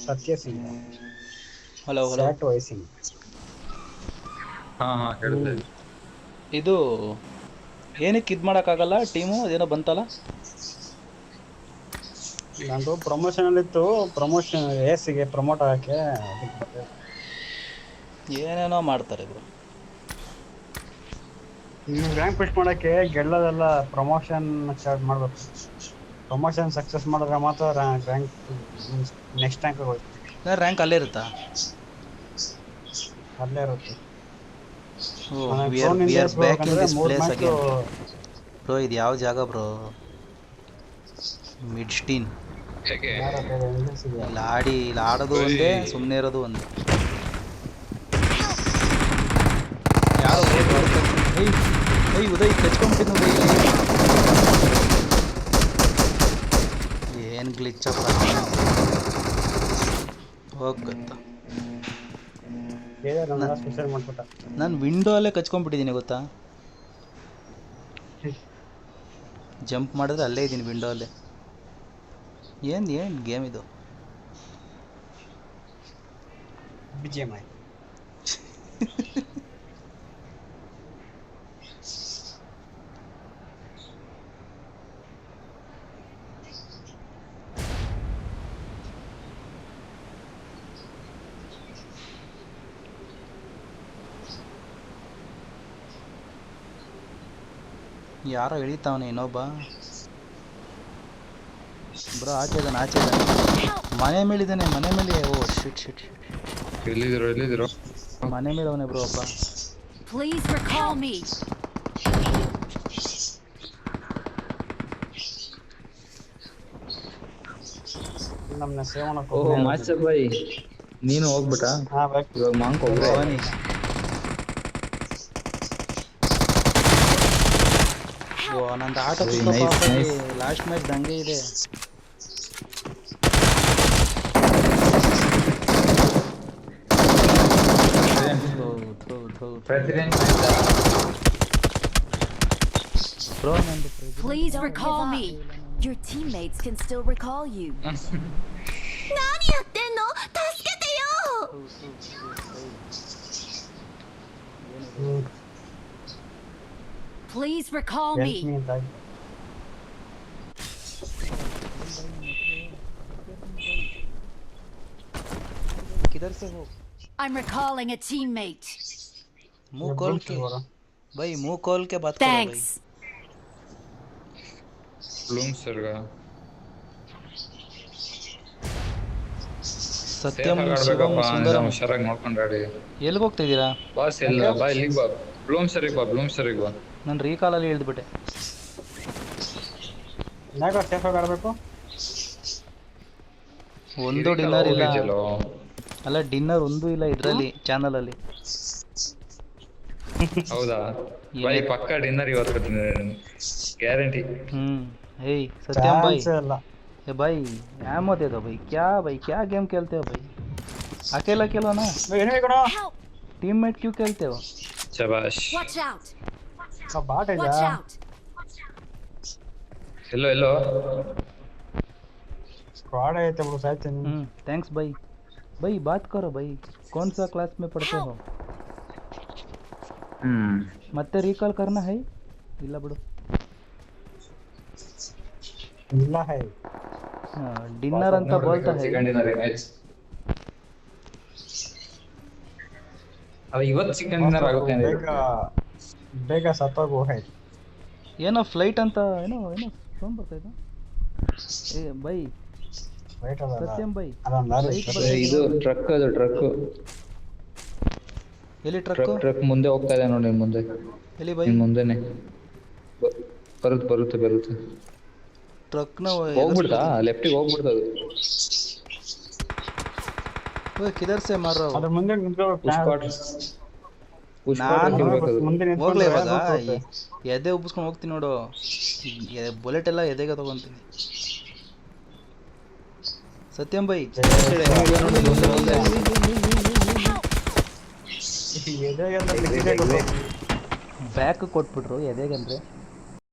ಸತ್ಯ Singh hello hello. Sat voicing. ಹಾ ಹೇಳ್ತಾ ಇದ್ದೆ. ಇದು ಏನಕ್ಕೆ ಇದು ಮಾಡೋಕ್ಕಾಗಲ್ಲ ಟೀಮು ಅದೇನೋ ಬಂತಲ್ಲ. ನಂದು ಪ್ರಮೋಷನ್ ಇತ್ತು, ಪ್ರಮೋಷನ್ ಎಸ್ಗೆ ಪ್ರಮೋಟ್ ಆಗಕ್ಕೆ ಅದಕ್ಕೆ ಬರಲಿಲ್ಲ. ಏನೇನೋ ಮಾಡ್ತಾರೆ ಬ್ರೋ. ನೀವು ರ್ಯಾಂಕ್ ಪುಷ್ ಮಾಡೋಕ್ಕೆ ಗೆಲ್ಲೋದೆಲ್ಲ ಪ್ರಮೋಷನ್ ಸ್ಟಾರ್ಟ್ ಮಾಡಬೇಕು. ಪ್ರಮೋಷನ್ ಸಕ್ಸಸ್ ಮಾಡಿದ್ರೆ ಮಾತ್ರ ರ್ಯಾಂಕ್ ನೆಕ್ಸ್ಟ್ ರ್ಯಾಂಕ್ ಹೋಗ್ತೀವಿ. ರ್ಯಾಂಕ್ ಅಲ್ಲೇ ಇರುತ್ತಾ? ಅಲ್ಲೇ ಇರುತ್ತೆ. We are back in this place again. Bro ಇದು ಯಾವ ಜಾಗ ಬ್ರೋ? ಮಿಡ್ಸ್ಟೀನ್. ಇಲ್ಲಿ ಆಡೋದು ಒಂದೇ, ಸುಮ್ಮನೆ ಇರೋದು ಒಂದೇ. ಯಾರು ಉದಯ್ ಕಚ್ಕೊಂಡ್ಬಿಟ್ಟಿದ್ದು ಉದಯ್. ಏನು ಗ್ಲಿಚ್ಚಪ್ಪ ಹೋಗುತ್ತಾ. ನಾನು ವಿಂಡೋ ಅಲ್ಲೇ ಕಚ್ಕೊಂಡ್ಬಿಟ್ಟಿದ್ದೀನಿ ಗೊತ್ತಾ. ಜಂಪ್ ಮಾಡಿದ್ರೆ ಅಲ್ಲೇ ಇದ್ದೀನಿ ವಿಂಡೋ ಅಲ್ಲೇ. ಏನು ಗೇಮ್ ಇದು? BGMI. ಯಾರೋ ಎಳಿತಾವನೆ ಇನ್ನೊಬ್ಬ ಬ್ರೋ. ಆಚೆ ಇದ್ದಾನೆ ಮನೆ ಮೇಲಿದ್ದಾನೆ, ಮನೆ ಮೇಲೆ. ಓ ಶಿಟ್. ಎಲ್ಲಿದ್ದೀರೋ ಮನೆ ಮೇಲೆ ಅವನೇ ಬ್ರೋ ಒಬ್ಬ. Please recall me. ನಮ್ಮನ್ನ ಸೇವ್ ಮಾಡಕ್ಕೆ ಓಹ್ ಮಾಸ್ಟರ್ ಬಾಯ್ ನೀನು ಹೋಗ್ಬಿಟ್ಟಾ? ಇವಾಗ ಮಾಂಕ್ ಹೋಗ್ಬಿಡ. ಓ ನಂದು ಆಟ ಲಾಸ್ಟ್ ಮ್ಯಾಚ್ ಹಂಗೆ ಇದೆ. Please recall me. Your teammates can still recall you. Nani yattenno? Tasukete yo. Please recall me. किधर से हो? I'm recalling a teammate. मुंह खोल के भाई, मुंह खोल के बात करो भाई. Thanks. ಬ್ಲೂಮ್ ಸರ್ಗ ಸತ್ಯಂ ಶಿವಂ ಸುಂದರಂ. ಹುಷಾರಾಗಿ ನೋಡ್ಕೊಂಡು ಆಡಿ. ಎಲ್ಲಿಗೆ ಹೋಗ್ತಾ ಇದ್ದೀರಾ? ಬಾಸ್ ಎಲ್ಲ ಬಾ, ಇಲ್ಲಿಗೆ ಬಾ. ಬ್ಲೂಮ್ ಸರಿಗೆ ಬಾ. ನಾನು ರೀಕಾಲಲ್ಲಿ ಇಳಿದ್ಬಿಟ್ಟೆ. ಯಾಕೆ ಸೇಫಾಗಿ ಆಡಬೇಕು? ಒಂದು ಡಿನ್ನರ್ ಇಲ್ಲ ಅಲ್ಲ, ಡಿನ್ನರ್ ಒಂದು ಇಲ್ಲ ಇದರಲ್ಲಿ ಚಾನಲಲ್ಲಿ. ಹೌದಾ ಬೈ? ಪಕ್ಕ ಡಿನ್ನರ್ ಇವತ್ತು ಗ್ಯಾರಂಟಿ. ಹೇಯ್ सत्यम भाई, ए भाई एमो दे दो भाई. क्या गेम खेलते हो भाई? अकेला खेलो ना, टीममेट क्यों खेलते हो? शाबाश. Watch out. बाट है Watch out. हेलो स्क्वाड है तो वो शायद. थैंक्स भाई. भाई बात करो भाई, कौन सा क्लास में पढ़ते हो? ಮತ್ತೆ ರೀಕಾಲ್ करना है? ಇಲ್ಲ ಬಿಡು. ಇಲ್ಲ है डिनर ಅಂತ बोलता है. ಅದು ಇವತ್ತು ಚಿಕನ್ ಡಿನ್ನರ್ ಆಗುತ್ತೆ ಅಂದ್ರೆ ಬೇಗ ಸತ್ತೋಗು. है ಏನೋ ಫ್ಲೈಟ್ ಅಂತ ಏನೋ ಫೋನ್ ಬರ್ತಾ ಇದೆ. ಏ ಬೈ ಫ್ಲೈಟ್ ಅಲ್ಲ ಸತ್ಯಂ ಬೈ, ಇದು ಟ್ರಕ್. ಎಲ್ಲಿ ಟ್ರಕ್ ಮುಂದೆ ಹೋಗ್ತಾ ಇದೆ ನೋಡಿ, ಮುಂದೆ. ಎಲ್ಲಿ ಬೈ? ಮುಂದೆನೆ ಬರುತ್ತೆ. ಟ್ರಕ್ ನ ಹೋಗ್ಬಿಡ್ತಾ? ಲೆಫ್ಟಿಗೆ ಹೋಗ್ಬಿಡ್ತಾ ಅದು. ಓ ಕಿಧರ್ ಸೆ ಮಾರ್ ರहा हूं? ಅದ್ರ ಮುಂದೆ ನಿಂತ್ಕೋಬೇಕು. ಹೋಗ್ಲೇ ಇವಾಗ ಎದೆ ಉಬ್ಬಿಸ್ಕೊಂಡು ಹೋಗ್ತೀನಿ ನೋಡು. ಬುಲೆಟ್ ಎಲ್ಲ ಎದೆಗೆ ತಗೊಂತೀನಿ. ಸತ್ಯಂ ಬೈ ಬ್ಯಾಕ್ ಕೊಟ್ಬಿಟ್ರು ಎದೆಗಂದ್ರೆ.